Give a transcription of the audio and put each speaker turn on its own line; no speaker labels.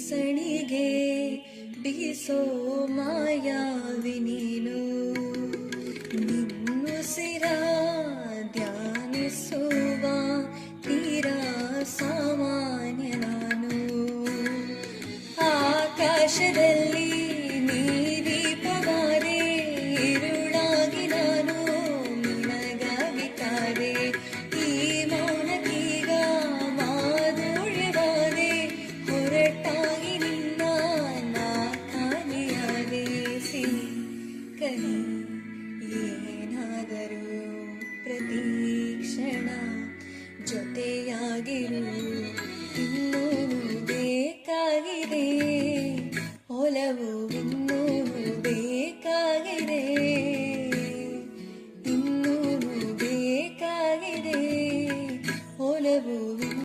ಸಣಿಗೆ ಬೀಸೋ ಮಾಯಾವಿ ನೀನು. ನಿನ್ನುಸಿರ ಧ್ಯಾನಿಸುವ ತೀರಾ ಸಾಮಾನ್ಯ ನಾನು. ಆಕಾಶದಲ್ಲಿ ನೀದೀಪವಾದೆ, ಇರುಳಾಗಿ ನಾನು ನಿನಗಾಗಿ ಕಾದೆ. ಈ ಮೌನಕ್ಕೀಗ ಮಾಧುರ್ಯವಾದೆ, ಹೊರಟಾಗಿ ನಿನ್ನ ನಾ ಕಾಣೆಯಾದೆ. ಸಿಹಿ ಕಹಿ ಏನಾದರೂ ಪ್ರತಿ ಕ್ಷಣ ಜೊತೆಯಾಗಿರು.